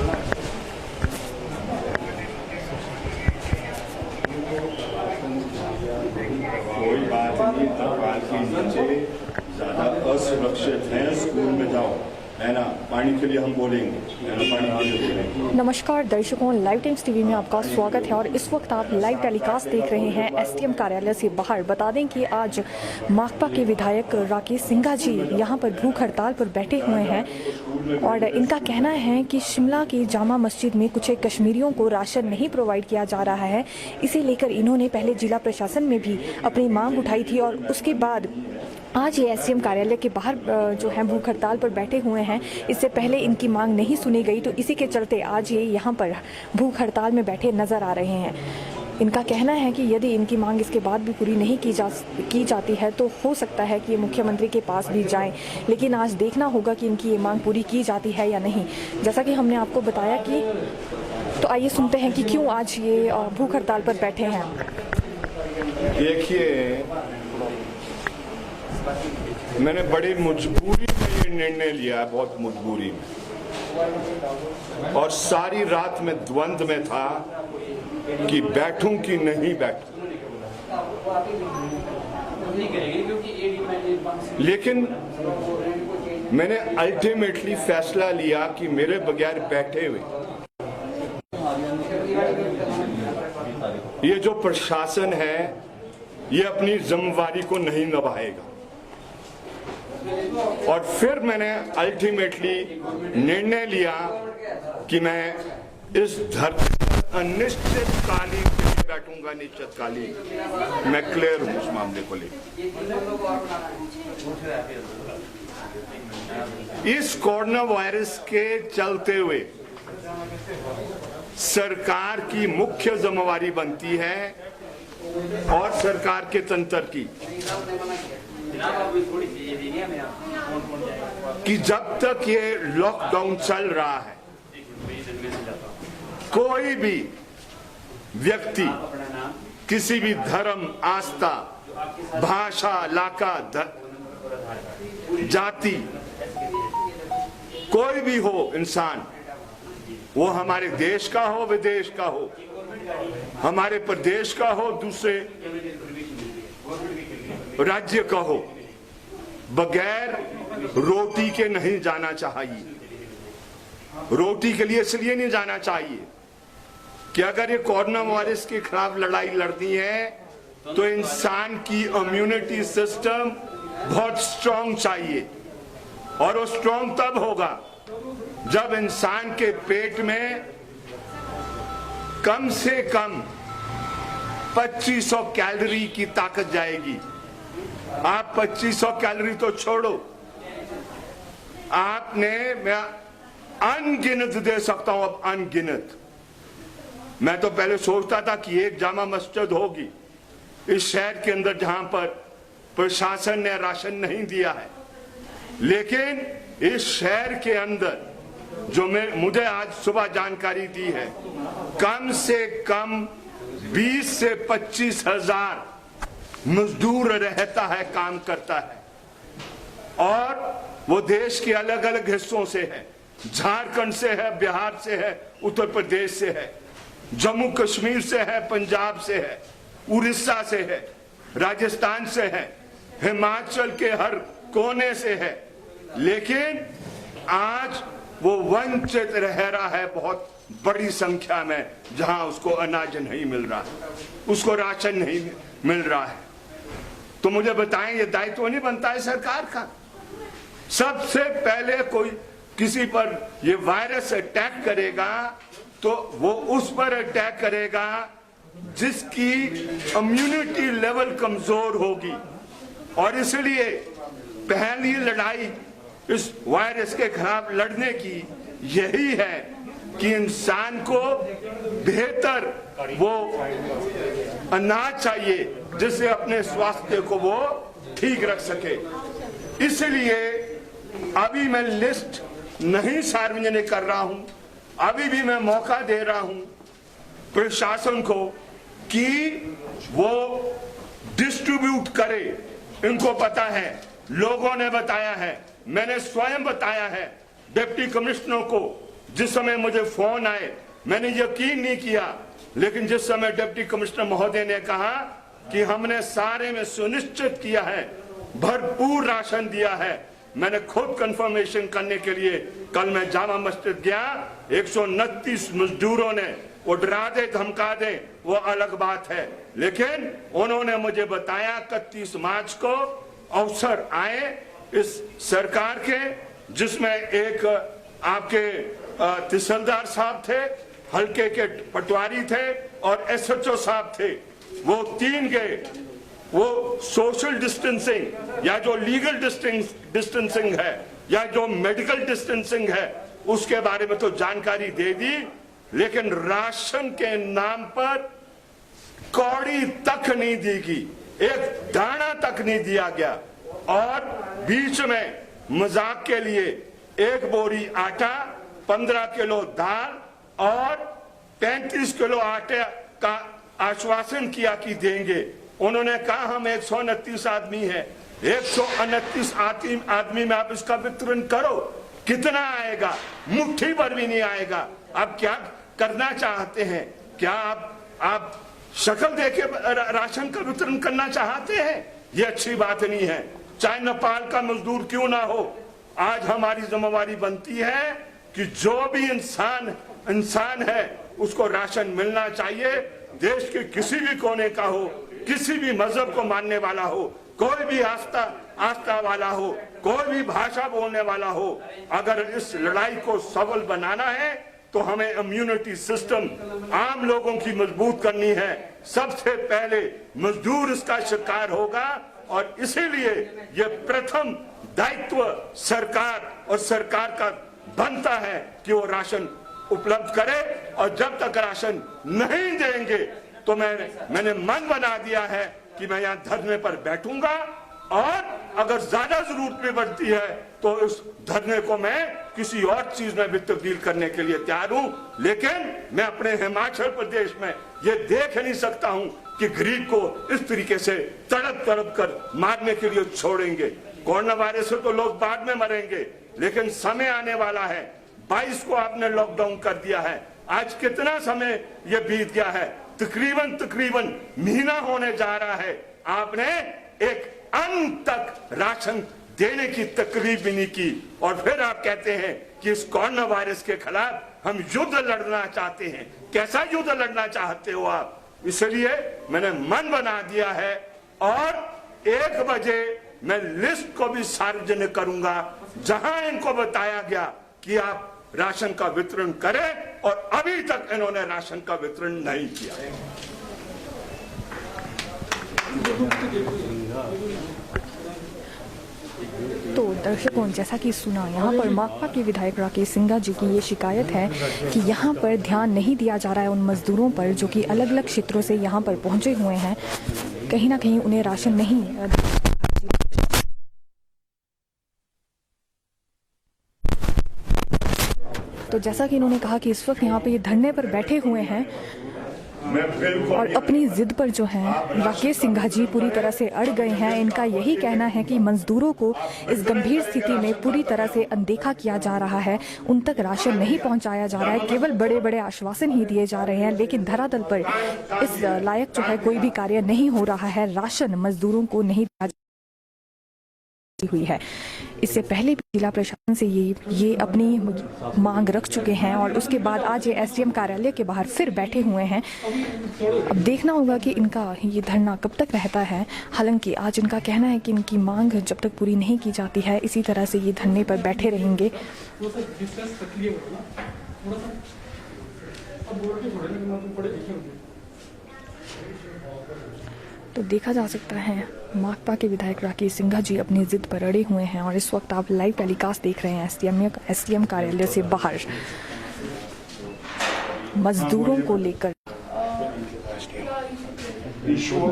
कोई बात नहीं, तत्काल की नीचे ज्यादा असुरक्षित हैं, स्कूल में जाओ, है ना, पानी के लिए हम बोलेंगे, है ना, पानी के लिए बोलेंगे। नमस्कार दर्शकों, लाइव टाइम्स टीवी में आपका स्वागत है और इस वक्त आप लाइव टेलीकास्ट देख रहे हैं एसडीएम कार्यालय से बाहर। बता दें कि आज माकपा के विधायक राकेश सिंघा जी यहां पर भूख हड़ताल पर बैठे हुए हैं और इनका कहना है कि शिमला की जामा मस्जिद में कुछ कश्मीरियों को राशन नहीं प्रोवाइड किया जा रहा है। इसे लेकर इन्होंने पहले जिला प्रशासन में भी अपनी मांग उठाई थी और उसके बाद आज ये एसडीएम कार्यालय के बाहर जो है भूख हड़ताल पर बैठे हुए हैं। इससे पहले इनकी मांग नहीं सुनी गई, तो इसी के चलते आज ये यहाँ पर भूख हड़ताल में बैठे नजर आ रहे हैं। इनका कहना है कि यदि इनकी मांग इसके बाद भी पूरी नहीं की जाती है तो हो सकता है कि ये मुख्यमंत्री के पास भी जाएं, लेकिन आज देखना होगा कि इनकी ये मांग पूरी की जाती है या नहीं। जैसा कि हमने आपको बताया कि तो आइए सुनते हैं कि क्यों आज ये भूख हड़ताल पर बैठे हैं। देखिए, मैंने बड़ी मजबूरी में ये निर्णय लिया, बहुत मजबूरी में, और सारी रात में द्वंद में था कि बैठूं कि नहीं बैठूं। लेकिन मैंने अल्टीमेटली फैसला लिया कि मेरे बगैर बैठे हुए ये जो प्रशासन है ये अपनी जिम्मेवारी को नहीं निभाएगा। और फिर मैंने अल्टीमेटली निर्णय लिया कि मैं इस धरती पर अनिश्चितकालीन के लिए बैठूंगा, निश्चितकालीन। मैं क्लियर हूं इस मामले को लेकर। इस कोरोना वायरस के चलते हुए सरकार की मुख्य जिम्मेवारी बनती है और सरकार के तंत्र की कि जब तक ये लॉकडाउन चल रहा है कोई भी व्यक्ति किसी भी धर्म, आस्था, भाषा, इलाका, जाति, कोई भी हो इंसान, वो हमारे देश का हो, विदेश का हो, हमारे प्रदेश का हो, दूसरे राज्य का हो, बगैर रोटी के नहीं जाना चाहिए। रोटी के लिए इसलिए नहीं जाना चाहिए कि अगर ये कोरोना वायरस के खिलाफ लड़ाई लड़नी है तो इंसान की इम्यूनिटी सिस्टम बहुत स्ट्रांग चाहिए, और वो स्ट्रांग तब होगा जब इंसान के पेट में कम से कम 2500 कैलोरी की ताकत जाएगी। आप 2500 कैलोरी तो छोड़ो, आपने, मैं अनगिनत दे सकता हूं, अब अनगिनत। मैं तो पहले सोचता था कि एक जामा मस्जिद होगी इस शहर के अंदर जहां पर प्रशासन ने राशन नहीं दिया है, लेकिन इस शहर के अंदर जो मुझे आज सुबह जानकारी दी है, कम से कम 20 से 25 हजार मजदूर रहता है, काम करता है, और वो देश के अलग अलग हिस्सों से है। झारखंड से है, बिहार से है, उत्तर प्रदेश से है, जम्मू कश्मीर से है, पंजाब से है, उड़ीसा से है, राजस्थान से है, हिमाचल के हर कोने से है। लेकिन आज वो वंचित रह रहा है बहुत बड़ी संख्या में, जहां उसको अनाज नहीं मिल रहा है, उसको राशन नहीं मिल रहा है। तो मुझे बताएं, ये दायित्व नहीं बनता है सरकार का? सबसे पहले कोई किसी पर ये वायरस अटैक करेगा तो वो उस पर अटैक करेगा जिसकी इम्यूनिटी लेवल कमजोर होगी, और इसलिए पहली लड़ाई इस वायरस के खिलाफ लड़ने की यही है कि इंसान को बेहतर वो अनाज चाहिए जिससे अपने स्वास्थ्य को वो ठीक रख सके। इसलिए अभी मैं लिस्ट नहीं सार्वजनिक कर रहा हूं, अभी भी मैं मौका दे रहा हूं प्रशासन को कि वो डिस्ट्रीब्यूट करे। इनको पता है, लोगों ने बताया है, मैंने स्वयं बताया है डिप्टी कमिश्नरों को, जिस समय मुझे फोन आए मैंने यकीन नहीं किया, लेकिन जिस समय डिप्टी कमिश्नर महोदय ने कहा कि हमने सारे में सुनिश्चित किया है, भरपूर राशन दिया है, मैंने खुद कंफर्मेशन करने के लिए कल मैं जामा मस्जिद गया। 129 मजदूरों ने, वो डरा दे धमका दे वो अलग बात है, लेकिन उन्होंने मुझे बताया 31 मार्च को अवसर आए इस सरकार के, जिसमें एक आपके तहसीलदार साहब थे, हल्के के पटवारी थे और SHO साहब थे। वो तीन गए, वो सोशल डिस्टेंसिंग या जो लीगल डिस्टेंसिंग है या जो मेडिकल डिस्टेंसिंग है उसके बारे में तो जानकारी दे दी, लेकिन राशन के नाम पर कौड़ी तक नहीं दी गई, एक दाना तक नहीं दिया गया। और बीच में मजाक के लिए 1 बोरी आटा, 15 किलो दाल और 35 किलो आटे का आश्वासन किया कि देंगे। उन्होंने कहा हम 129 आदमी हैं, 129 आदमी में आप इसका वितरण करो, कितना आएगा? मुट्ठी भर भी नहीं आएगा। आप क्या करना चाहते हैं? क्या आप शक्ल देके राशन का वितरण करना चाहते हैं? ये अच्छी बात नहीं है। चाहे नेपाल का मजदूर क्यों ना हो, आज हमारी जिम्मेवारी बनती है कि जो भी इंसान है उसको राशन मिलना चाहिए। देश के किसी भी कोने का हो, किसी भी मजहब को मानने वाला हो, कोई भी आस्था वाला हो, कोई भी भाषा बोलने वाला हो, अगर इस लड़ाई को सफल बनाना है तो हमें इम्यूनिटी सिस्टम आम लोगों की मजबूत करनी है। सबसे पहले मजदूर इसका शिकार होगा और इसीलिए ये प्रथम दायित्व सरकार का बनता है कि वो राशन उपलब्ध करे। और जब तक राशन नहीं देंगे तो मैंने मन बना दिया है कि मैं यहाँ धरने पर बैठूंगा और अगर ज्यादा जरूरत भी बढ़ती है तो इस धरने को मैं किसी और चीज में भी तब्दील करने के लिए तैयार हूं। लेकिन मैं अपने हिमाचल प्रदेश में ये देख नहीं सकता हूं कि गरीब को इस तरीके से तड़प कर मारने के लिए छोड़ेंगे। कोरोना वायरस से तो लोग बाद में मरेंगे, लेकिन समय आने वाला है। 22 को आपने लॉकडाउन कर दिया है, आज कितना समय ये बीत गया है? तकरीबन महीना होने जा रहा है। आपने एक अंत तक राशन देने की तकलीफ भी नहीं की और फिर आप कहते हैं कि इस कोरोना वायरस के खिलाफ हम युद्ध लड़ना चाहते हैं। कैसा युद्ध लड़ना चाहते हो आप? इसलिए मैंने मन बना दिया है और 1 बजे मैं लिस्ट को भी सार्वजनिक करूंगा जहां इनको बताया गया कि आप राशन का वितरण करें और अभी तक इन्होंने राशन का वितरण नहीं किया। तो दर्शकों, जैसा कि सुना, यहाँ पर माकपा के विधायक राकेश सिंघा जी की ये शिकायत है कि यहाँ पर ध्यान नहीं दिया जा रहा है उन मजदूरों पर जो कि अलग अलग क्षेत्रों से यहाँ पर पहुँचे हुए हैं। कहीं ना कहीं उन्हें राशन नहीं। तो जैसा कि इन्होंने कहा कि इस वक्त यहाँ पे ये धरने पर बैठे हुए हैं और अपनी जिद पर जो है राकेश सिंघा जी पूरी तरह से अड़ गए हैं। इनका यही कहना है कि मजदूरों को इस गंभीर स्थिति में पूरी तरह से अनदेखा किया जा रहा है, उन तक राशन नहीं पहुंचाया जा रहा है, केवल बड़े बड़े आश्वासन ही दिए जा रहे हैं, लेकिन धरातल पर इस लायक जो है कोई भी कार्य नहीं हो रहा है। राशन मजदूरों को नहीं दिया हुई है। इससे पहले भी जिला प्रशासन से ये अपनी मांग रख चुके हैं और उसके बाद आज ये SDM कार्यालय के बाहर फिर बैठे हुए हैं। अब देखना होगा कि इनका ये धरना कब तक रहता है। हालांकि आज इनका कहना है कि इनकी मांग जब तक पूरी नहीं की जाती है इसी तरह से ये धरने पर बैठे रहेंगे। तो देखा जा सकता है माकपा के विधायक राकेश सिंघा जी अपनी जिद पर अड़े हुए हैं और इस वक्त आप लाइव टेलीकास्ट देख रहे हैं SDM कार्यालय से बाहर मजदूरों को लेकर।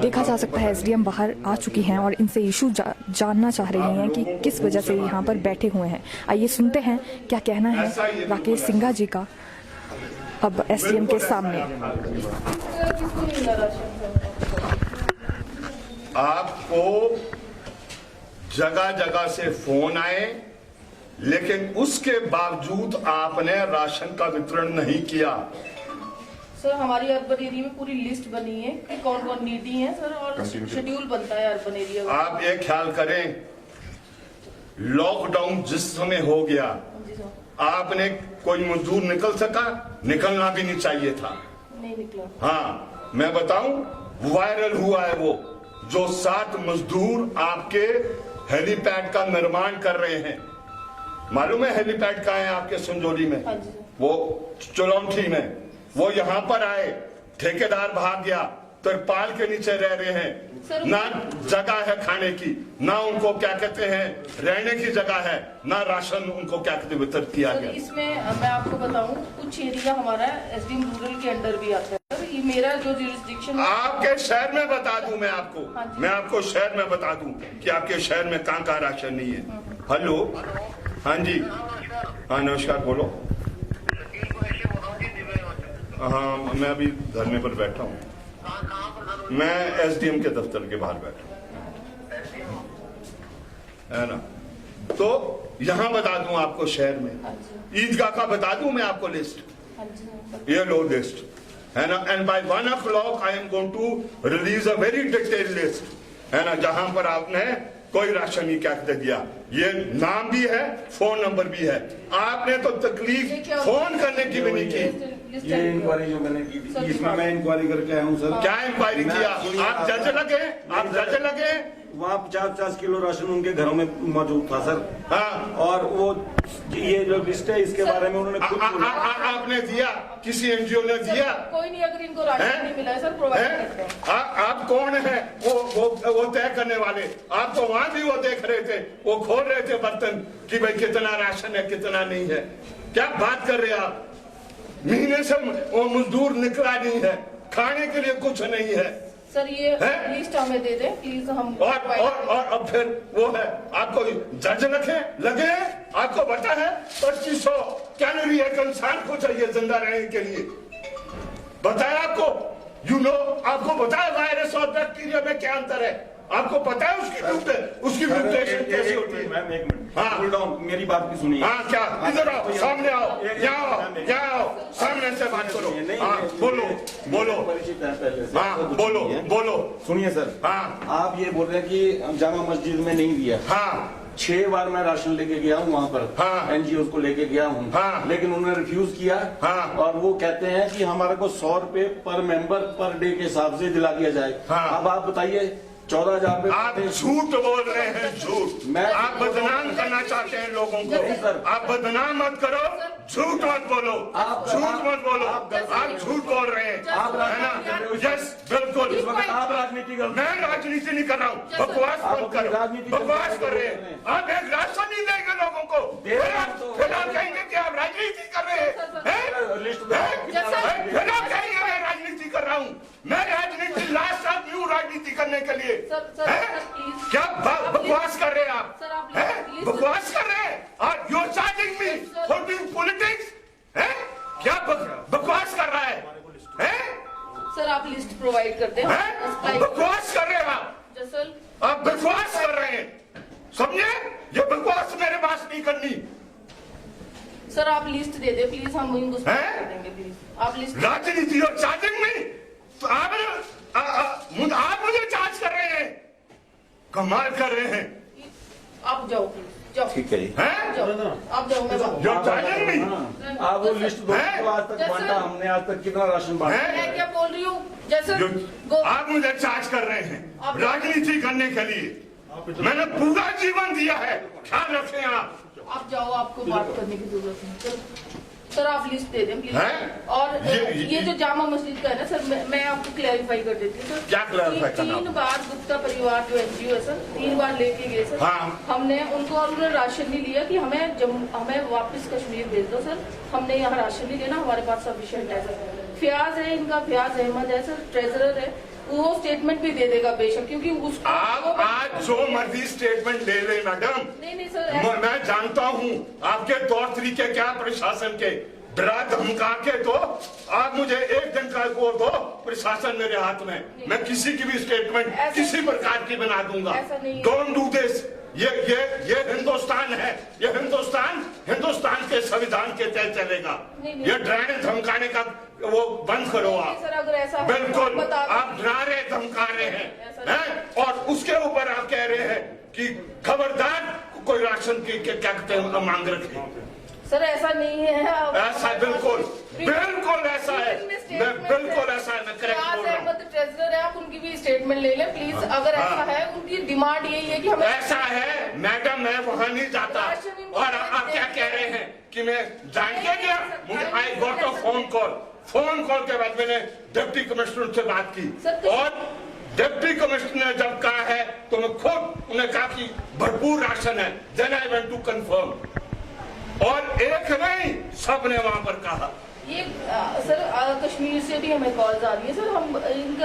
देखा जा सकता है SDM बाहर आ चुकी हैं और इनसे इशू जानना चाह रही हैं कि किस वजह से यहाँ पर बैठे हुए हैं। आइए सुनते हैं क्या कहना है राकेश सिंघा जी का अब SDM के सामने। आपको जगह जगह से फोन आए, लेकिन उसके बावजूद आपने राशन का वितरण नहीं किया। सर हमारी अर्बन एरिया में पूरी लिस्ट बनी है कि कौन कौन नीडी है सर, और शेड्यूल बनता है अर्बन एरिया का। आप ये ख्याल करें, लॉकडाउन जिस समय हो गया, जी सर, आपने कोई मजदूर निकल सका? निकलना भी नहीं चाहिए था। नहीं निकला। हाँ, मैं बताऊं, वायरल हुआ है वो जो 7 मजदूर आपके हेलीपैड का निर्माण कर रहे हैं। मालूम है हेलीपैड कहाँ है आपके संजौली में? हाँ जी सर। वो चुलौठी में। वो यहाँ पर आए, ठेकेदार भाग गया, तिरपाल के नीचे रह रहे हैं। ना जगह है खाने की, ना उनको क्या कहते हैं रहने की जगह है, ना राशन उनको क्या कहते वितरित किया सर गया। इसमें मैं आपको बताऊं, कुछ एरिया हमारा एसडीएम रूरल के अंडर भी आता है सर। ये मेरा जो जुरिस्डिक्शन आपके शहर में बता दूं मैं आपको, हाँ जी। मैं आपको शहर में बता दूं कि आपके शहर में कहाँ राशन नहीं है। हेलो, हाँ जी, हाँ नमस्कार, बोलो। हाँ, मैं अभी धरने पर बैठा हूँ। मैं एसडीएम के दफ्तर के बाहर बैठा हूँ, है ना। तो यहाँ बता दूं आपको शहर में, ईदगाह का बता दूं मैं आपको लिस्ट, ये लो लिस्ट, है ना। And by 1 o'clock I am going to release a very detail list, है ना, जहां पर आपने कोई राशन नहीं क्या दिया। ये नाम भी है, फोन नंबर भी है। आपने तो तकलीफ फोन करने की भी नहीं की। ये इंक्वायरी जो मैंने की थी, इसमें मैं इंक्वायरी करके आया हूँ सर। क्या इंक्वायरी किया? आप जज लगे? आप जज लगे? वहाँ 50-50 किलो राशन उनके घरों में मौजूद था सर। हाँ, और वो ये जो लिस्ट है इसके बारे में उन्होंने खुद बोला। आपने दिया? किसी एनजीओ ने दिया? कोई नहीं, अगर इनको राशन नहीं मिला है सर प्रोवाइड करते हैं। आप कौन है वो तय करने वाले? आप तो वहां भी वो देख रहे थे, वो खोल रहे थे बर्तन कि भाई कितना राशन है कितना नहीं है। क्या बात कर रहे हैं आप? महीने से वो मजदूर निकला नहीं है, खाने के लिए कुछ नहीं है सर। ये लिस्ट हमें दे दें प्लीज, हम और अब फिर वो है, आपको जज लगे? आपको पता है 2500 कैलोरी एक इंसान को चाहिए जिंदा रहने के लिए? बताया आपको? आपको पता है वायरस और बैक्टीरिया में क्या अंतर है? आपको पता है उसकी म्यूटेशन कैसे होती है? मैम एक मिनट, हाँ। होल्ड ऑन, मेरी बात भी सुनिए। हाँ, क्या? इधर आओ, सामने आओ, यहाँ आओ, सामने से बात करो। हाँ, बोलो। परिचित है पहले से। हाँ, बोलो। सुनिए सर, हाँ, आप ये बोल रहे हैं कि जामा मस्जिद में नहीं दिया। हाँ, 6 बार मैं राशन लेके गया हूँ वहाँ पर, हाँ। एनजीओ को लेके गया हूँ, हाँ। लेकिन उन्होंने रिफ्यूज किया। हाँ। और वो कहते हैं कि हमारे को 100 रुपए पर मेंबर पर डे के हिसाब से दिला दिया जाए। हाँ। अब आप बताइए 14,000 रुपए। आप झूठ बोल रहे हैं, झूठ। आप बदनाम करना चाहते हैं लोगों को। आप बदनाम मत करो, झूठ मत बोलो, झूठ मत बोलो। आप झूठ बोल रहे हैं, है ना? यस, बिल्कुल। आप राजनीति कर, मैं राजनीति नहीं कर रहा हूँ, बकवास मत करो। बकवास कर रहे हैं आप। एक राशन नहीं देंगे लोगों को, फिर आप कहेंगे कि आप राजनीति कर रहे हैं। लिस्ट फिर आप कहेंगे मैं राजनीति कर रहा हूँ। मैं राजनीति लास्ट टाइम न्यू राजनीति करने के लिए प्लीज। क्या बकवास कर रहे हैं आप? सर, आप हैं? बकवास कर रहे हैं और you are charging me for doing politics? हैं? क्या बकवास कर रहा है? हैं? सर आप लिस्ट प्रोवाइड करते हैं। हैं? बकवास कर रहे हैं आप। जसल आप बकवास कर रहे हैं, समझे? ये बकवास मेरे पास नहीं करनी। सर आप लिस्ट दे दे प्लीज, हम हिंदुस्तान हैं? कर देंगे प्लीज। आप लिस्ट राजनीति और चार्जिंग में तो आप मुझे चार्ज कर रहे हैं, कमाल कर रहे हैं। आप जाओ प्लीज, जाओ। ठीक है जी। हैं? जाओ, आप जाओ, मैं बात- You're charging me? आप वो लिस्ट दो। हैं? तो आज तक बांटा हमने, आज तक कितना राशन बांटा? हैं? मैं क्या बोल रही हूँ? जैसे आप मुझे चार्ज कर रहे हैं राजनीति करने के लिए। मैंने पूरा जीवन दिया है, ख्याल रखें आप जाओ, आपको बात करने की जरूरत नहीं। सर आप लिस्ट दे दें प्लीज। हैं? और ये- ये जो जामा मस्जिद का है ना सर, मैं आपको क्लैरिफाई कर देती हूँ सर। क्या clarify करना? 3 बार गुप्ता परिवार जो एनजीओ है सर, 3 बार लेके गए सर। हाँ। हमने उनको, और उन्होंने राशन नहीं लिया कि हमें वापस कश्मीर भेज दो सर। हमने यहाँ राशन नहीं लेना, हमारे पास सफिशिएंट है सर। फ्याज है इनका, फ्याज अहमद है सर, ट्रेजरर है, वो स्टेटमेंट भी दे देगा बेशक, क्योंकि उसको आप आज जो मर्जी स्टेटमेंट दे रहे मैडम। नहीं सर, मैं जानता हूँ आपके तौर तरीके क्या प्रशासन के। डरा धमका के तो आप मुझे एक दिन का वो दो प्रशासन मेरे हाथ में, मैं किसी की भी स्टेटमेंट किसी प्रकार की बना दूंगा। ऐसा नहीं है। Don't do this. ये हिंदुस्तान है, ये हिंदुस्तान के संविधान के तहत चलेगा। ये डराने धमकाने का वो बंद करो आप। सर अगर ऐसा बिल्कुल आप डरा रहे धमका रहे हैं और उसके ऊपर आप कह रहे हैं कि खबरदार कोई राशन की क्या कहते हैं मांग रखे। सर ऐसा नहीं है। ऐसा बिल्कुल ऐसा है, मैं बिल्कुल ऐसा है, मैं करेक्ट बोल रहा हूँ। ट्रेजरर है, आप उनकी भी स्टेटमेंट ले लें प्लीज। अगर ऐसा है, उनकी डिमांड यही है कि हमें ऐसा है मैडम, मैं वहां नहीं जाता और आप क्या कह रहे हैं कि मैं जान के गया। मुझे I got a phone call के बाद मैंने डिप्टी कमिश्नर से बात की और डिप्टी कमिश्नर ने जब कहा है तो मैं खुद उन्हें कहा कि भरपूर राशन है। Then I went to confirm और एक नहीं सबने वहां पर कहा। ये सर कश्मीर से भी हमें कॉल्स आ रही है सर।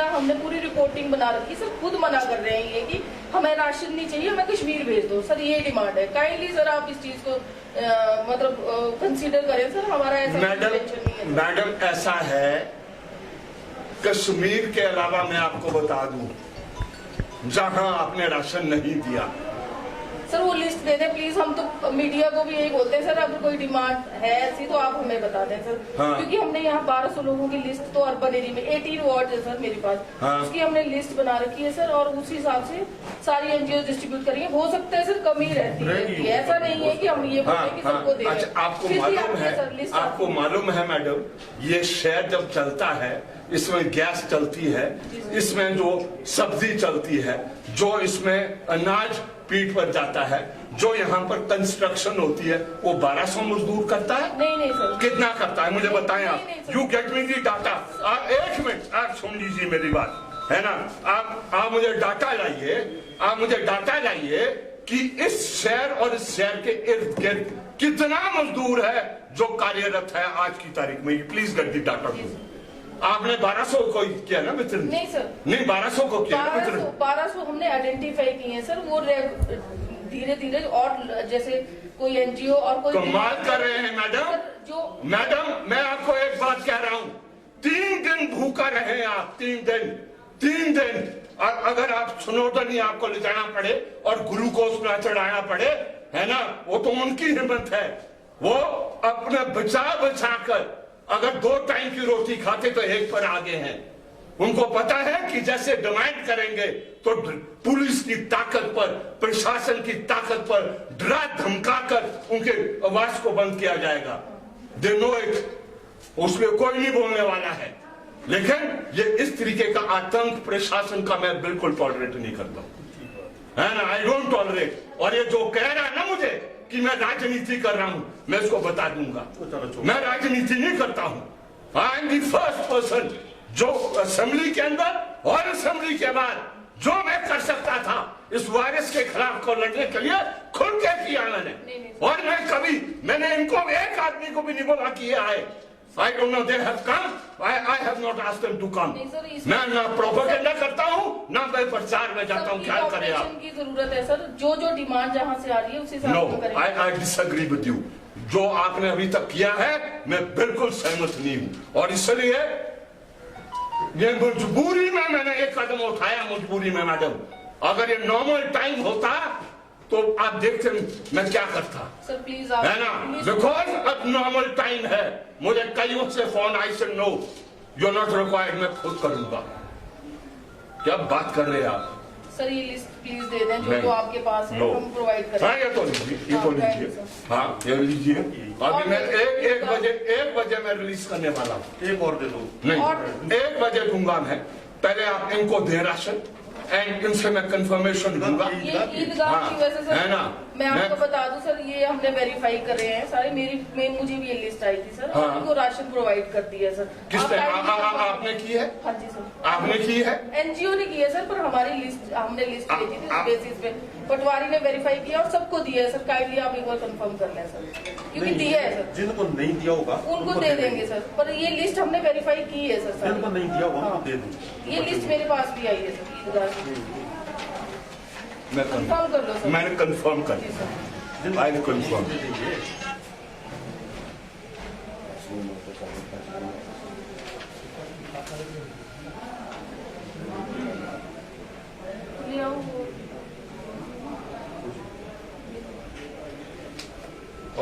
हमने पूरी रिपोर्टिंग बना रखी है सर। खुद मना कर रहे हैं ये कि हमें राशन नहीं चाहिए, हमें कश्मीर भेज दो सर। ये डिमांड है। काइंडली सर आप इस चीज को मतलब कंसीडर करें सर। हमारा ऐसा मैडम ऐसा है, कश्मीर के अलावा मैं आपको बता दूं जहां आपने राशन नहीं दिया सर वो लिस्ट दे दें प्लीज। हम तो मीडिया को भी यही बोलते हैं सर, अगर कोई डिमांड है ऐसी तो आप हमें बता दें सर। हाँ। क्योंकि हमने यहाँ 1200 लोगों की लिस्ट तो अर्बन एरिया में 18 वार्ड है सर मेरे पास। हाँ। उसकी हमने लिस्ट बना रखी है सर और उसी हिसाब से सारी एनजीओ डिस्ट्रीब्यूट करेंगे। हो सकता है सर कमी रहती है, ऐसा नहीं है कि हम ये बोले कि सबको दे। अच्छा आपको मालूम है मैडम, ये शहर जब चलता है इसमें गैस चलती है, इसमें जो सब्जी चलती है, जो इसमें अनाज पीठ पर जाता है, जो यहाँ पर कंस्ट्रक्शन होती है, वो 1200 मजदूर करता है। नहीं सर। कितना करता है मुझे बताएं आप। You get me the data. एक मिनट आप सुन लीजिए मेरी बात, है ना। आप मुझे डाटा लाइए, आप मुझे डाटा लाइए कि इस शहर और इस शहर के इर्द गिर्द कितना मजदूर है जो कार्यरत है आज की तारीख में। Please get the data. आपने 1200 को किया ना वितरण? नहीं सर, नहीं 1200 को किया ना वितरण? 1200 हमने आइडेंटिफाई किए हैं सर। वो धीरे धीरे और जैसे कोई एनजीओ और कोई कमाल कर रहे हैं मैडम। जो मैडम मैं आपको एक बात कह रहा हूँ, 3 दिन भूखा रहे आप, 3 दिन। और अगर आप सुनोदनी आपको ले जाना पड़े और ग्लूकोज ना चढ़ाना पड़े, है ना, वो तो उनकी हिम्मत है। वो अपने बचा कर अगर 2 टाइम की रोटी खाते तो 1 पर आगे हैं। उनको पता है कि जैसे डिमांड करेंगे तो पुलिस की ताकत पर, प्रशासन की ताकत पर डरा धमका कर उनके आवाज को बंद किया जाएगा। They know it. उसमें कोई नहीं बोलने वाला है। लेकिन ये इस तरीके का आतंक प्रशासन का मैं बिल्कुल टॉलरेट नहीं करता हूं, है ना। I don't tolerate. और ये जो कह रहा है ना मुझे कि मैं राजनीति कर रहा हूं, मैं इसको बता दूंगा, मैं राजनीति नहीं करता हूं। I am the first person जो असेंबली के अंदर और असेंबली के बाद जो मैं कर सकता था इस वायरस के खिलाफ को लड़ने के लिए खुल के किया मैंने। और मैंने इनको एक आदमी को भी नहीं बोला कि ये आए। I don't know, they have come. I have not asked them to come. मैं ना प्रोपेगेंडा करता हूँ, ना मैं प्रचार में जाता हूँ। ख्याल करें आप। की जरूरत है सर। जो डिमांड जहाँ से आ रही है उसी हिसाब से करेंगे। I disagree with you. जो आपने अभी तक किया है मैं बिल्कुल सहमत नहीं हूँ और इसलिए ये मजबूरी में मैंने एक कदम उठाया। मजबूरी में मैडम, अगर ये नॉर्मल टाइम होता तो आप देखते मैं क्या करता। सर प्लीज है ना, बिकॉज अब नॉर्मल टाइम है। मुझे कईयों से phone I say no you are not required, मैं खुद करूंगा। क्या बात कर रहे हैं आप? सर ये लिस्ट प्लीज दे दें जो आपके पास है, हम प्रोवाइड करें। हाँ ये तो लीजिए, हाँ ये लीजिए। अभी मैं एक बजे मैं रिलीज करने वाला हूँ। एक और दे दो। नहीं 1 बजे दूंगा मैं। पहले आप इनको दें राशन एंड इनसे मैं कंफर्मेशन दूंगा। ये ईदगाह की वजह से है ना, मैं आपको बता दूं सर, ये हमने वेरीफाई कर रहे हैं सारे। मुझे भी ये लिस्ट आई थी सर। हाँ। उनको राशन प्रोवाइड कर दिया सर। किसने? आपने की है? हाँ जी सर, आपने की है? एनजीओ ने की है सर, पर हमारी लिस्ट हमने लिस्ट भेजी थी उस बेसिस पे। पटवारी ने वेरीफाई किया और सबको दिया है सर। काइंडली आप एक बार कंफर्म कर लें सर, क्योंकि दिया है सर। जिनको नहीं दिया होगा उनको दे देंगे सर, पर ये लिस्ट हमने वेरीफाई की है सर। जिनको नहीं दिया होगा उनको दे देंगे। ये लिस्ट मेरे पास भी आई है सर ईदगाह की। मैं कंफर्म कर लो सर। मैंने कंफर्म कर जी सर। I confirm. ले आओ।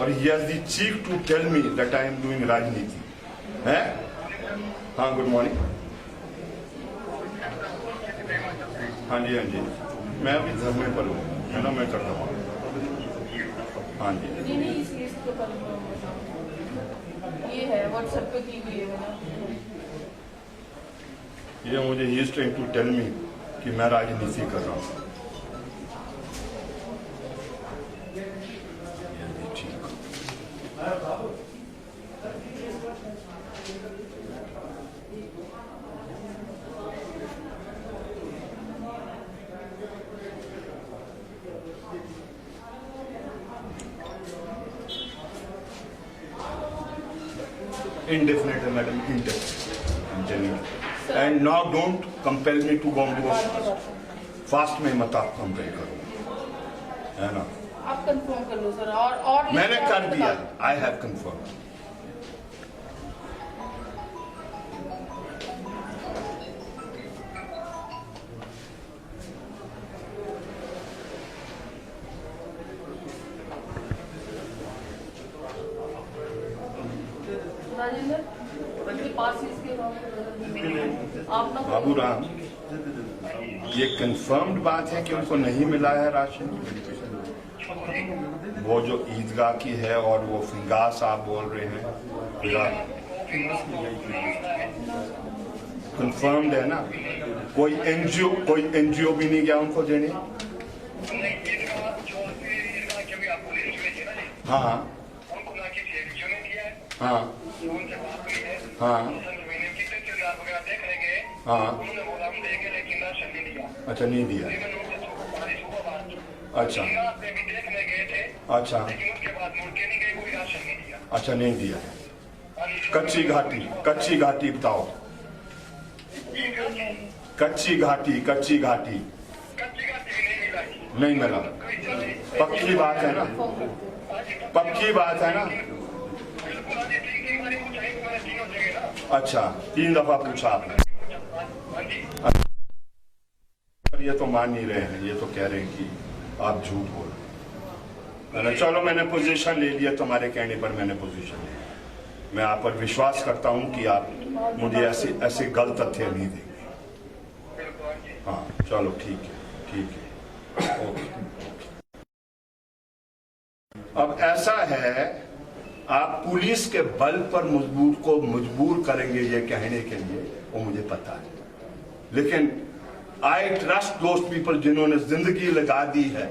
और he has the cheek to tell me that I am doing राजनीति है। हाँ, गुड मॉर्निंग। हाँ जी, हाँ जी, मैं अभी धरने पर हूँ, है ना, मैं करता हूँ। हाँ जी, नहीं इस लिस्ट के ऊपर ये है व्हाट्सएप पे की हुई है मैंने। ये मुझे he is trying to tell me कि मैं राजनीति कर रहा हूँ। Indefinite, madam, indefinite. I'm telling you. And now don't compel me to go on to fast में मत आप कंपेल करो, है ना। आप कंफर्म कर लो सर। और मैंने कर दिया, I have confirmed. राजेंद्र उनके पास इसके आप ना बाबू राम, ये कंफर्म्ड बात है कि उनको नहीं मिला है राशन। वो जो ईदगाह की है और वो फिंगास आप बोल रहे हैं, कंफर्म्ड है ना। कोई एनजीओ भी नहीं गया उनको देने। हाँ हाँ हाँ हाँ, अच्छा नहीं दिया, अच्छा अच्छा अच्छा नहीं दिया। कच्ची घाटी बताओ, कच्ची घाटी नहीं मिला। पक्की बात है ना, पक्की बात है ना। अच्छा, 3 दफा पूछा आपने। ये तो मान नहीं रहे हैं, ये तो कह रहे हैं कि आप झूठ बोल रहे हैं। चलो, मैंने पोजीशन ले लिया, तुम्हारे कहने पर मैंने पोजीशन ले लिया। मैं आप पर विश्वास करता हूं कि आप मुझे ऐसे गलत तथ्य नहीं देंगे। हाँ चलो, ठीक है, ओके। अब ऐसा है, आप पुलिस के बल पर मजबूर करेंगे ये कहने के लिए, वो मुझे पता है, लेकिन आई ट्रस्ट दोस्त पीपल जिन्होंने जिंदगी लगा दी है,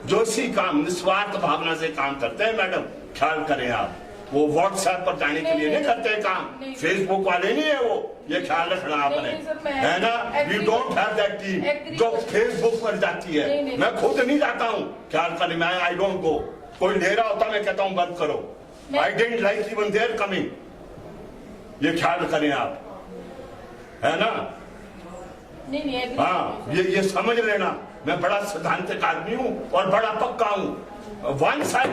जो इसी काम निस्वार्थ भावना से काम करते हैं। मैडम, ख्याल करें आप, वो व्हाट्सएप पर जाने के लिए नहीं करते काम, फेसबुक वाले नहीं है वो, ये ख्याल रखना आपने, है ना। We don't have that team जो फेसबुक पर जाती है। मैं खुद नहीं जाता हूँ, ख्याल करें, मैं आई डोंट गो। कोई ले रहा होता मैं कहता हूँ बंद करो। I didn't like even their coming. ये ख्याल करें आप, है ना। नहीं हाँ, ये समझ लेना, मैं बड़ा सिद्धांतिक आदमी हूँ और बड़ा पक्का हूँ। वन साइड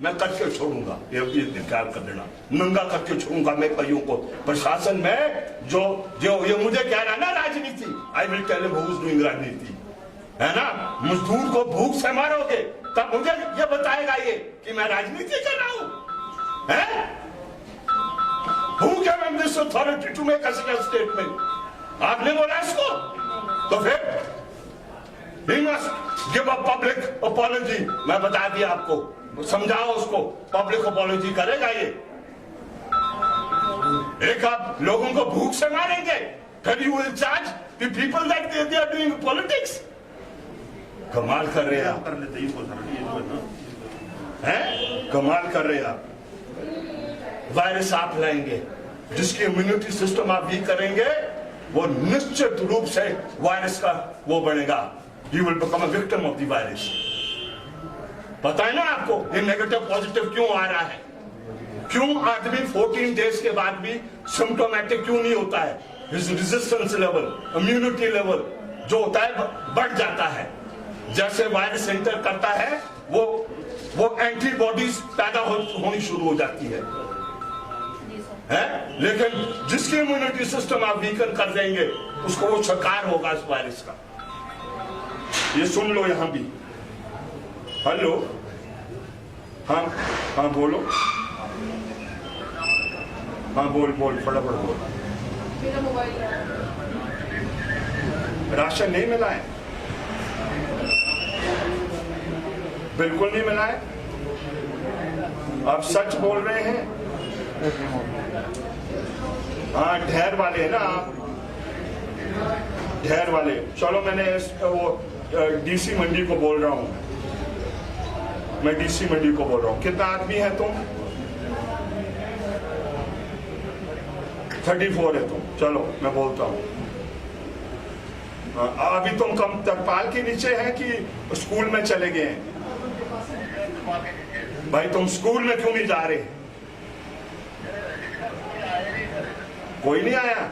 मैं करके छोड़ूंगा, ये ख्याल कर लेना, नंगा करके छोड़ूंगा मैं कईयों को। प्रशासन में जो ये मुझे कह रहा ना राजनीति, I will tell him who is doing राजनीति, है ना। मजदूर को भूख से मारोगे तब मुझे ये बताएगा ये कि मैं राजनीति कर रहा हूं, है। Who gave this authority to make such a statement? आपने बोला इसको, तो फिर he must give a public apology। मैं बता दिया आपको, समझाओ उसको, पब्लिक अपॉलॉजी करेगा ये। एक आप लोगों को भूख से मारेंगे, फिर you will charge the people that they are doing politics। कमाल कर रहे हैं आप, कमाल कर रहे हैं आप। वायरस आप लाएंगे, जिसकी इम्यूनिटी सिस्टम आप वीक करेंगे, वो निश्चित रूप से वायरस का वो बनेगा। You will become a victim of the virus। पता है ना आपको ये नेगेटिव पॉजिटिव क्यों आ रहा है? क्यों आदमी 14 डेज के बाद भी सिम्टोमेटिक क्यों नहीं होता है? रेजिस्टेंस लेवल, इम्यूनिटी लेवल जो होता है बढ़ जाता है। जैसे वायरस एंटर करता है, वो एंटीबॉडीज पैदा होनी शुरू हो जाती है। लेकिन जिसकी इम्यूनिटी सिस्टम आप वीकर कर देंगे, उसको वो शिकार होगा इस वायरस का। ये सुन लो यहां भी। हेलो, हाँ हाँ बोलो, हाँ बोल फटाफट बोल। मेरा मोबाइल है। राशन नहीं मिला है, बिल्कुल नहीं मिला है। आप सच बोल रहे हैं? हाँ ढेर वाले हैं ना आप, ढेर वाले। चलो मैंने वो डीसी मंडी को बोल रहा हूँ, मैं डीसी मंडी को बोल रहा हूँ। कितना आदमी है तुम? 34 है तुम। चलो मैं बोलता हूँ। अभी तुम कम तरपाल के नीचे हैं कि स्कूल में चले गए हैं? भाई तुम स्कूल में क्यों नहीं जा रहे? कोई नहीं आया?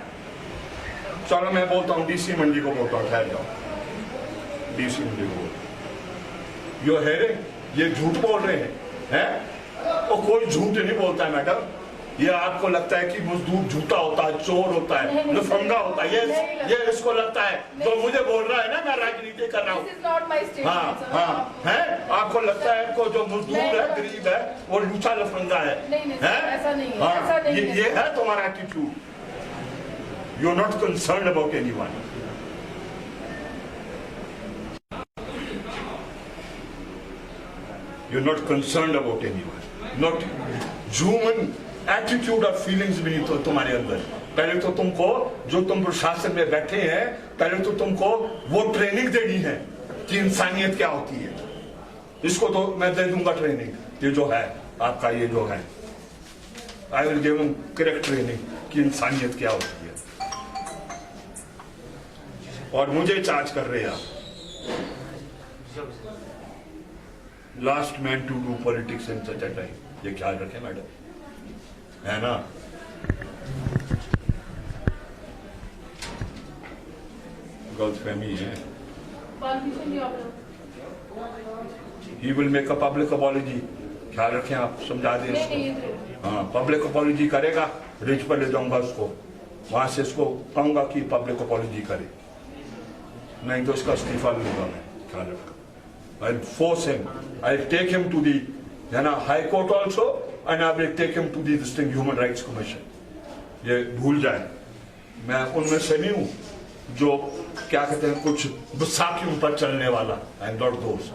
चलो मैं बोलता हूँ, डीसी मंडी को बोलता हूँ, ठहर जाओ। डीसी मंडी को यो है रे, ये झूठ बोल रहे हैं? वो कोई झूठ नहीं बोलता है मैडम। ये आपको लगता है कि मजदूर झूठा होता है, चोर होता है, लफंगा होता है, ये इसको लगता है। तो मुझे बोल रहा है ना मैं राजनीति कर रहा हूँ। हाँ हाँ है, आपको लगता है को जो मजदूर है, गरीब है, वो लूचा लफंगा है? ऐसा नहीं है, हाँ, ऐसा नहीं है। ये है तुम्हारा attitude. You are not concerned about anyone. You're not concerned about anyone. Not human attitude or feelings भी नहीं तो तुम्हारे अंदर। पहले तो तुमको, जो तुम प्रशासन में बैठे हैं, पहले तो तुमको वो ट्रेनिंग देनी है कि इंसानियत क्या होती है। इसको तो मैं दे दूंगा ट्रेनिंग, ये जो है आपका, ये जो है I will give him correct training कि इंसानियत क्या होती है। और मुझे चार्ज कर रहे हैं आप, last man to do politics in such a time. ये ख्याल रखें मैडम, है ना? गलतफहमी है। He will make a public apology. ख्याल रखें आप, समझा दें इसको। हाँ पब्लिक अपॉलजी करेगा, रिच पर ले जाऊंगा उसको, वहां से इसको कहूंगा कि पब्लिक अपॉलजी करे, नहीं तो इसका इस्तीफा भी दूंगा मैं। ख्याल रखा, I'll force him. I'll take him to the High Court also, and I will take him to the Human Rights Commission. ये भूल जाए, मैं उनमें से नहीं हूँ जो क्या कहते हैं कुछ बैसाखियों पर चलने वाला। I'm not those.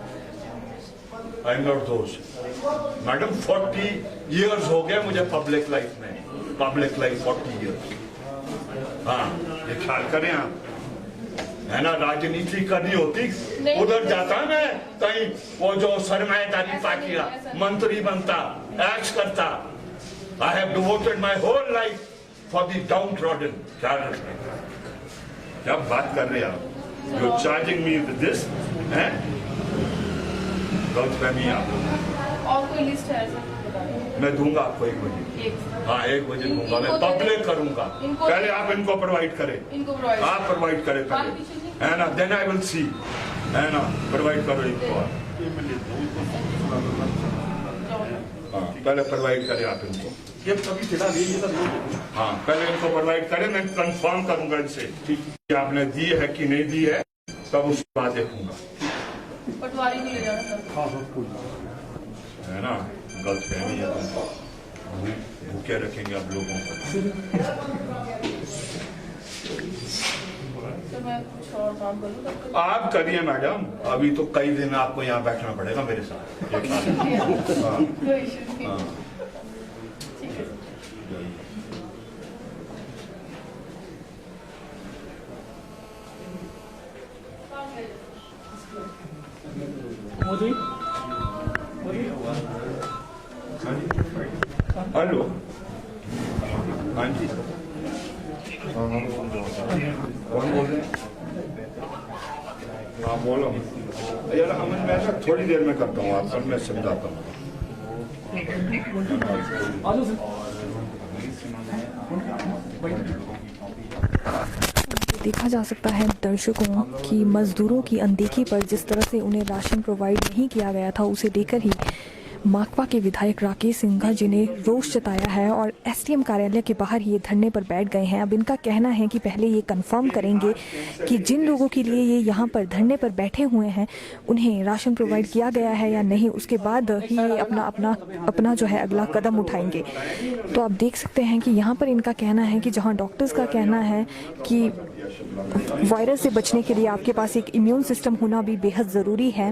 I'm not those. Madam 40 years हो गए मुझे पब्लिक लाइफ में, पब्लिक लाइफ 40 years। हाँ ये ख्याल करें आप, है ना? राजनीति करनी होती उधर जाता मैं कहीं, वो जो सरमाएदारी पार्टियां, मंत्री बनता, एक्ट करता। I have devoted my whole life for the downtrodden. ख्याल रखना, क्या बात कर रहे हैं आप? You charging me with this है? गलतफहमी आप। और कोई लिस्ट है ऐसा? मैं दूंगा आपको 1 बजे। हाँ 1 बजे दूंगा, मैं पब्लिक करूंगा। पहले आप इनको प्रोवाइड करें, आप प्रोवाइड करें पहले, है ना? देन आई विल सी, है ना? प्रोवाइड करो इनको आप। हाँ पहले प्रोवाइड करें आप इनको। ये कभी खिला दी, ये सब हाँ पहले इनको प्रोवाइड करें, मैं कंफर्म करूंगा इनसे कि आपने दी है कि नहीं दी है, तब उसके बाद देखूंगा। पटवारी को ले जाना है ना? गलतफहमी है तुमको, भूखे रखेंगे आप लोगों को। तो मैं कुछ और काम करूँ? आप करिए मैडम, अभी तो कई दिन आपको यहाँ बैठना पड़ेगा मेरे साथ। ये ख्याल रखिए। हाँ, कोई इशू नहीं। हाँ। ठीक है। हेलो, हाँ जी, कौन बोल रहे हैं? हाँ बोलो यार, अमन मैं ना थोड़ी देर में करता हूँ, आपको मैं समझाता हूँ। देखा जा सकता है दर्शकों की मजदूरों की अनदेखी पर जिस तरह से उन्हें राशन प्रोवाइड नहीं किया गया था, उसे देखकर ही माकपा के विधायक राकेश सिंघा जी ने रोष जताया है और एसडीएम कार्यालय के बाहर ये धरने पर बैठ गए हैं। अब इनका कहना है कि पहले ये कंफर्म करेंगे कि जिन लोगों के लिए ये यहाँ पर धरने पर बैठे हुए हैं उन्हें राशन प्रोवाइड किया गया है या नहीं, उसके बाद ही ये अपना जो है अगला कदम उठाएंगे। तो आप देख सकते हैं कि यहाँ पर इनका कहना है कि जहाँ डॉक्टर्स का कहना है कि वायरस से बचने के लिए आपके पास एक इम्यून सिस्टम होना भी बेहद ज़रूरी है,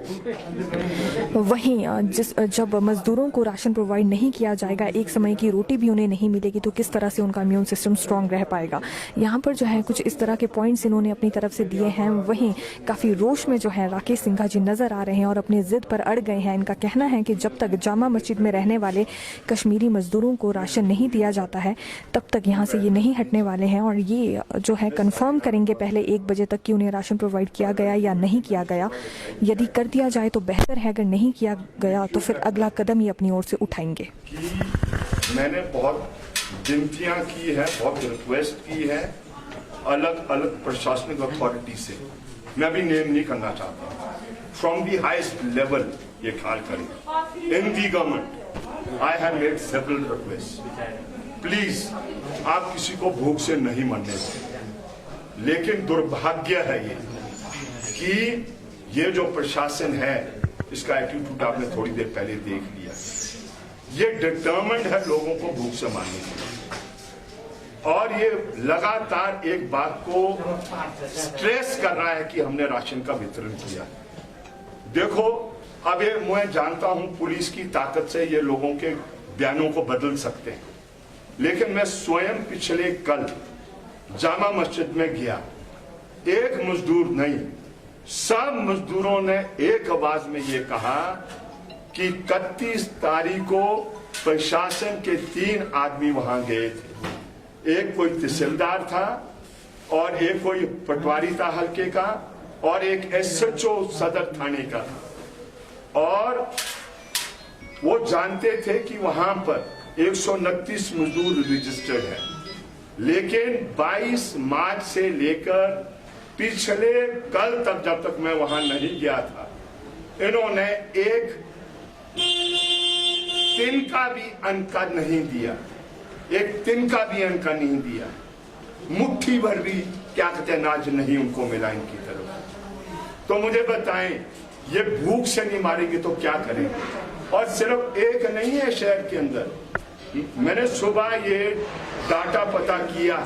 वहीं जब मजदूरों को राशन प्रोवाइड नहीं किया जाएगा, एक समय की रोटी भी उन्हें नहीं मिलेगी, तो किस तरह से उनका इम्यून सिस्टम स्ट्रांग रह पाएगा। यहाँ पर जो है कुछ इस तरह के पॉइंट्स इन्होंने अपनी तरफ से दिए हैं। वहीं काफ़ी रोष में जो है राकेश सिंघा जी नज़र आ रहे हैं और अपनी जिद पर अड़ गए हैं। इनका कहना है कि जब तक जामा मस्जिद में रहने वाले कश्मीरी मजदूरों को राशन नहीं दिया जाता है तब तक यहाँ से ये नहीं हटने वाले हैं और ये जो है कंफर्म करेंगे पहले 1 बजे तक कि उन्हें राशन प्रोवाइड किया गया या नहीं किया गया। यदि कर दिया जाए तो बेहतर है, अगर नहीं किया गया तो फिर अगला कदम ही अपनी ओर से उठाएंगे। मैंने बहुत विनतियां की है, बहुत रिक्वेस्ट की है अलग अलग प्रशासनिक अथॉरिटी से, मैं अभी नेम नहीं करना चाहता, फ्रॉम दी हाईएस्ट लेवल ये ख्याल करें in the government. I have made several request, please आप किसी को भूख से नहीं मरने दें। लेकिन दुर्भाग्य है ये कि ये जो प्रशासन है इसका एटीट्यूड आपने थोड़ी देर पहले देख लिया। ये डिटर्मिन्ड है लोगों को भूख से मारने के लिए और ये लगातार एक बात को स्ट्रेस कर रहा है कि हमने राशन का वितरण किया। देखो, अब ये मैं जानता हूं पुलिस की ताकत से ये लोगों के बयानों को बदल सकते हैं, लेकिन मैं स्वयं पिछले कल जामा मस्जिद में गया, एक मजदूर नहीं सब मजदूरों ने एक आवाज में ये कहा कि 31 तारीख को प्रशासन के 3 आदमी वहां गए थे, एक कोई तहसीलदार था और एक कोई पटवारी था हल्के का और एक एसएचओ सदर थाने का था, और वो जानते थे कि वहां पर 129 मजदूर रजिस्टर्ड है। लेकिन 22 मार्च से लेकर पिछले कल तक, जब तक मैं वहां नहीं गया था, इन्होंने एक तिनका भी अनका नहीं दिया, एक तिनका भी अनका नहीं दिया, मुट्ठी भर भी क्या कहते हैं अनाज नहीं उनको मिला इनकी तरफ। तो मुझे बताएं, ये भूख से नहीं मारेंगे तो क्या करेंगे? और सिर्फ एक नहीं है शहर के अंदर, मैंने सुबह ये डाटा पता किया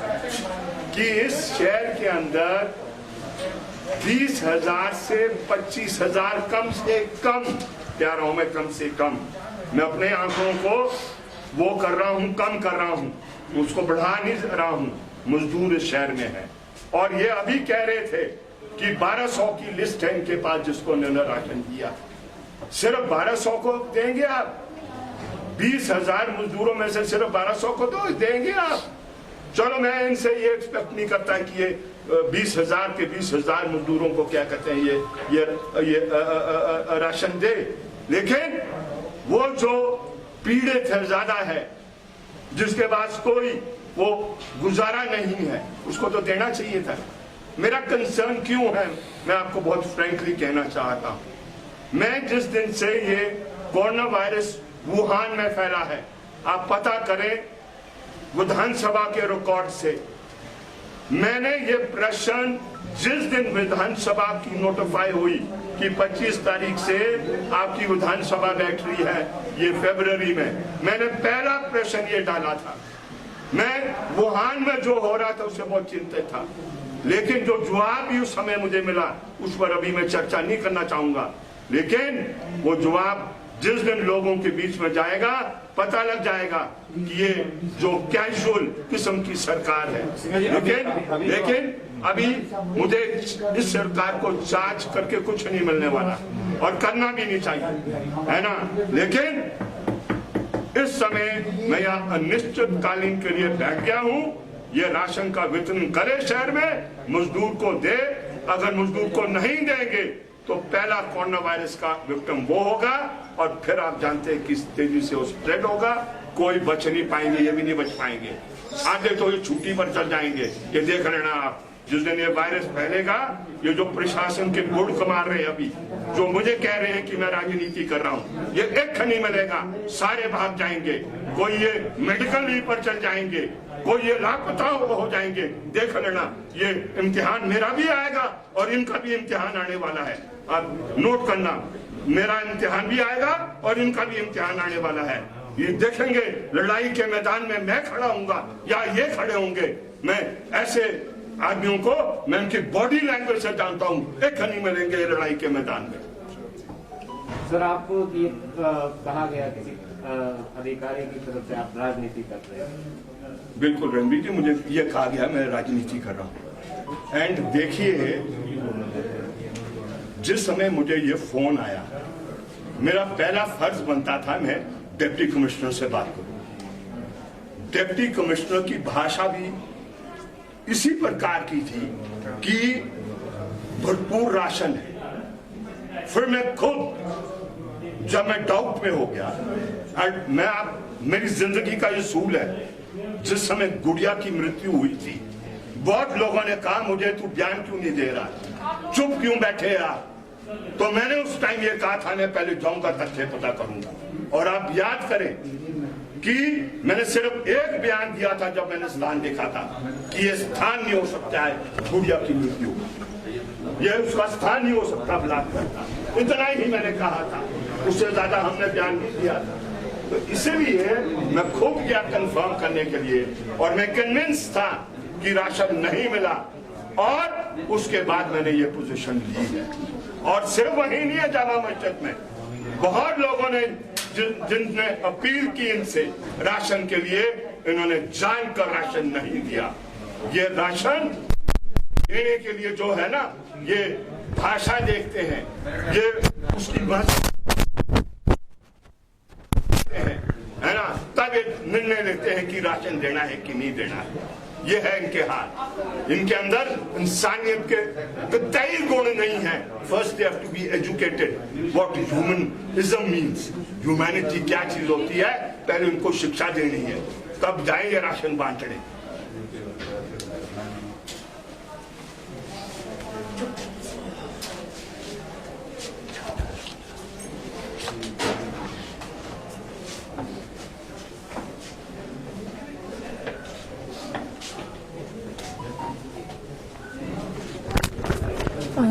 कि इस शहर के अंदर 20,000 से 25,000 कम से कम, कह रहा हूं मैं कम से कम, मैं अपने आंकड़ों को वो कर रहा हूं, कम कर रहा हूं, उसको बढ़ा नहीं रहा हूं, मजदूर इस शहर में है। और ये अभी कह रहे थे कि 1200 की लिस्ट है इनके पास जिसको उन्होंने राशन दिया। सिर्फ 1200 को देंगे आप? 20,000 मजदूरों में से सिर्फ 1200 को तो देंगे आप? चलो, मैं इनसे ये एक्सपेक्ट नहीं करता कि ये 20,000 के 20,000 मजदूरों को क्या कहते हैं ये राशन दे, लेकिन वो जो पीड़ित है ज्यादा है, जिसके पास कोई वो गुजारा नहीं है, उसको तो देना चाहिए था। मेरा कंसर्न क्यों है, मैं आपको बहुत फ्रैंकली कहना चाहता हूं। मैं जिस दिन से ये कोरोना वायरस वुहान में फैला है, आप पता करें विधानसभा के रिकॉर्ड से, मैंने ये प्रश्न जिस दिन विधानसभा की नोटिफाई हुई कि 25 तारीख से आपकी विधानसभा बैठ रही है, ये फरवरी में, मैंने पहला प्रश्न ये डाला था। मैं वुहान में जो हो रहा था उससे बहुत चिंतित था, लेकिन जो जवाब भी उस समय मुझे मिला उस पर अभी मैं चर्चा नहीं करना चाहूंगा, लेकिन वो जवाब जिस दिन लोगों के बीच में जाएगा पता लग जाएगा कि ये जो कैजुअल किस्म की सरकार है। लेकिन अभी मुझे इस सरकार को जांच करके कुछ नहीं मिलने वाला और करना भी नहीं चाहिए, है ना। लेकिन इस समय मैं यहाँ अनिश्चितकालीन के लिए बैठ गया हूँ, ये राशन का वितरण करे शहर में, मजदूर को दे। अगर मजदूर को नहीं देंगे तो पहला कोरोना वायरस का विक्टिम वो होगा और फिर आप जानते हैं किस तेजी से वो स्प्रेड होगा, कोई बच नहीं पाएंगे, ये भी नहीं बच पाएंगे। आधे तो ये छुट्टी पर चल जाएंगे, ये देख लेना आप, जिस दिन ये वायरस फैलेगा, ये जो प्रशासन के गुड़ कमा रहे हैं अभी, जो मुझे कह रहे हैं कि मैं राजनीति कर रहा हूं, ये एक नहीं मिलेगा, सारे भाग जाएंगे। कोई ये मेडिकल लीव पर चल जाएंगे, कोई ये लापता हो जाएंगे। देख लेना, ये इम्तिहान मेरा भी आएगा और इनका भी इम्तिहान आने वाला है। आप नोट करना, मेरा इम्तिहान भी आएगा और इनका भी इम्तिहान आने वाला है। ये देखेंगे, लड़ाई के मैदान में मैं खड़ा हूंगा या ये खड़े होंगे। मैं ऐसे आदमियों को, मैं उनकी बॉडी लैंग्वेज से जानता हूं, एक नहीं मिलेंगे लड़ाई के मैदान में। सर, आपको ये कहा गया किसी अधिकारी की तरफ से आप राजनीति कर रहे हैं? बिल्कुल रणबीर जी, मुझे ये कहा गया मैं राजनीति कर रहा हूं। एंड देखिए, जिस समय मुझे ये फोन आया, मेरा पहला फर्ज बनता था मैं डिप्टी कमिश्नर से बात करूं। डिप्टी कमिश्नर की भाषा भी इसी प्रकार की थी कि भरपूर राशन है। फिर मैं खुद जब मैं डाउट में हो गया, मेरी जिंदगी का ये सूल है, जिस समय गुड़िया की मृत्यु हुई थी, बहुत लोगों ने कहा मुझे तू बयान क्यों नहीं दे रहा, चुप क्यों बैठे आप। तो मैंने उस टाइम ये कहा था मैं पहले जाऊंगा, तथ्य पता करूंगा। और आप याद करें कि मैंने सिर्फ एक बयान दिया था जब मैंने स्थान देखा था कि ये स्थान नहीं हो सकता है गुड़िया की मृत्यु, ये उसका स्थान नहीं हो सकता ब्लॉक करता, इतना ही मैंने कहा था। उससे ज्यादा हमने बयान नहीं दिया था। तो इसीलिए मैं खूब गया कंफर्म करने के लिए, और मैं कन्विंस था कि राशन नहीं मिला, और उसके बाद मैंने ये पोजीशन ली है। और सिर्फ वही नहीं है, जामा मस्जिद में बहुत लोगों ने जिनने अपील की इनसे राशन के लिए, इन्होंने जानकर राशन नहीं दिया। ये राशन देने के लिए जो है ना, ये भाषा देखते हैं, ये उसकी भाषा है ना, तब ये निर्णय लेते हैं कि राशन देना है कि नहीं देना है। ये है इनके हाल। इनके अंदर इंसानियत के कतई गुण नहीं है। First they have to be educated what humanism means, humanity क्या चीज होती है, पहले उनको शिक्षा देनी है, तब जाएंगे राशन बांटने।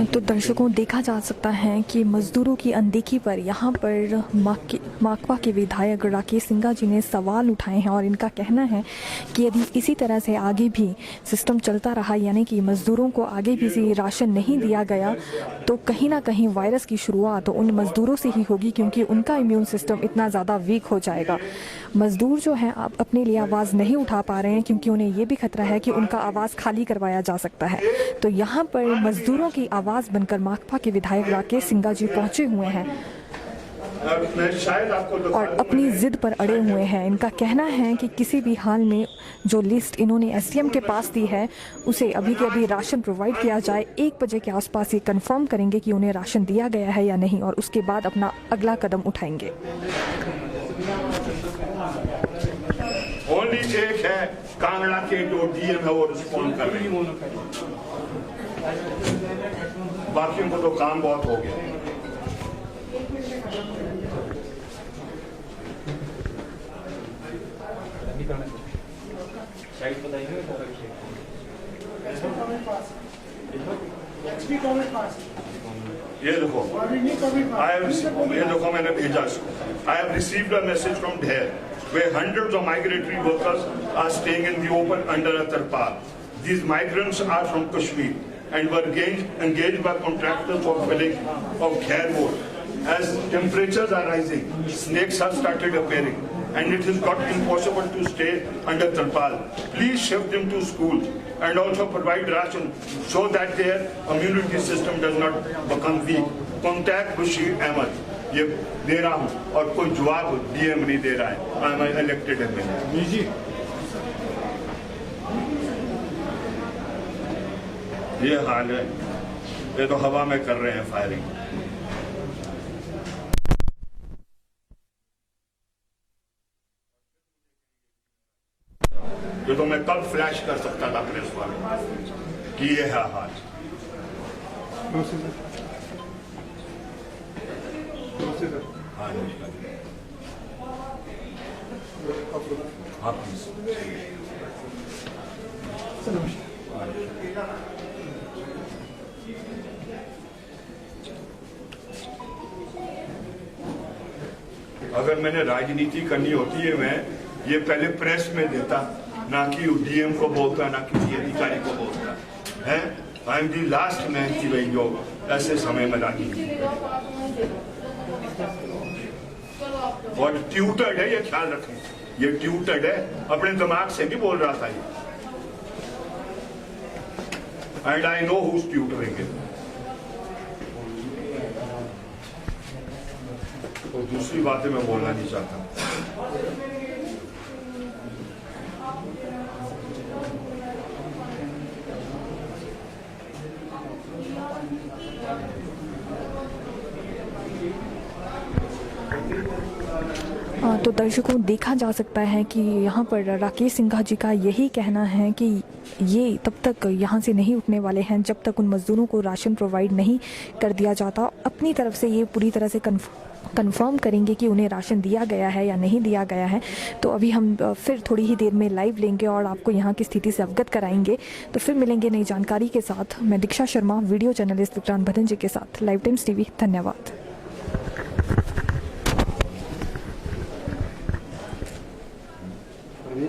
तो दर्शकों, देखा जा सकता है कि मजदूरों की अनदेखी पर यहाँ पर माकपा के विधायक राकेश सिंघा जी ने सवाल उठाए हैं, और इनका कहना है कि यदि इसी तरह से आगे भी सिस्टम चलता रहा, यानी कि मजदूरों को आगे भी राशन नहीं दिया गया, तो कहीं ना कहीं वायरस की शुरुआत उन मजदूरों से ही होगी, क्योंकि उनका इम्यून सिस्टम इतना ज़्यादा वीक हो जाएगा। मजदूर जो हैं आप अपने लिए आवाज़ नहीं उठा पा रहे हैं, क्योंकि उन्हें ये भी खतरा है कि उनका आवाज़ खाली करवाया जा सकता है। तो यहाँ पर मजदूरों की आवाज़ बनकर माकपा के विधायक राकेश सिंघा जी पहुंचे हुए हैं और अपनी जिद पर अड़े हुए हैं। इनका कहना है कि किसी भी हाल में जो लिस्ट इन्होंने एसडीएम के पास दी है, उसे अभी के अभी राशन प्रोवाइड किया जाए। 1 बजे के आसपास ये कंफर्म करेंगे कि उन्हें राशन दिया गया है या नहीं, और उसके बाद अपना अगला कदम उठाएंगे। ओनली एक है कांगड़ा के जो डीएम है वो रिस्पॉन्ड कर रही है, बाकियों को तो काम बहुत हो गया। ये देखो, ये देखो मैंने भेजा इसको। I have received a message from ढेर where hundreds of migratory workers are staying in the open under a tarpaul. These migrants are from Kashmir and were engaged by contractors for filling of Ghair wood. As temperatures are rising, snakes have started appearing, and it has got impossible to stay under tarpaul. Please shift them to school and also provide ration so that their immunity system does not become weak. Contact Bashir Ahmed. ये दे रहा हूं और कोई जवाब DM नहीं दे रहा है। I am elected MLA. ये हाल है, ये तो हवा में कर रहे हैं फायरिंग। ये तो मैं कब फ्लैश कर सकता था प्रेस वाले। कि ये है हाल। हाँ जी, हाँ प्लीज। अगर मैंने राजनीति करनी होती है, मैं ये पहले प्रेस में देता, ना कि डीएम को बोलता, ना किसी अधिकारी को बोलता है। I am the last man की भाई जो ऐसे समय में राजनीति। और ट्यूटर्ड है, ये ख्याल रखें, ये ट्यूटर्ड है, अपने दिमाग से नहीं बोल रहा था ये। And I know who's tutoring it. तो दूसरी बातें मैं बोलना नहीं चाहता। तो दर्शकों, देखा जा सकता है कि यहाँ पर राकेश सिंघा जी का यही कहना है कि ये तब तक यहाँ से नहीं उठने वाले हैं जब तक उन मजदूरों को राशन प्रोवाइड नहीं कर दिया जाता। अपनी तरफ से ये पूरी तरह से कंफर्म करेंगे कि उन्हें राशन दिया गया है या नहीं दिया गया है। तो अभी हम फिर थोड़ी ही देर में लाइव लेंगे और आपको यहाँ की स्थिति से अवगत कराएंगे। तो फिर मिलेंगे नई जानकारी के साथ। मैं दीक्षा शर्मा, वीडियो जर्नलिस्ट विक्रांत भदन जी के साथ, लाइव टाइम्स टीवी। धन्यवाद। प्रवीण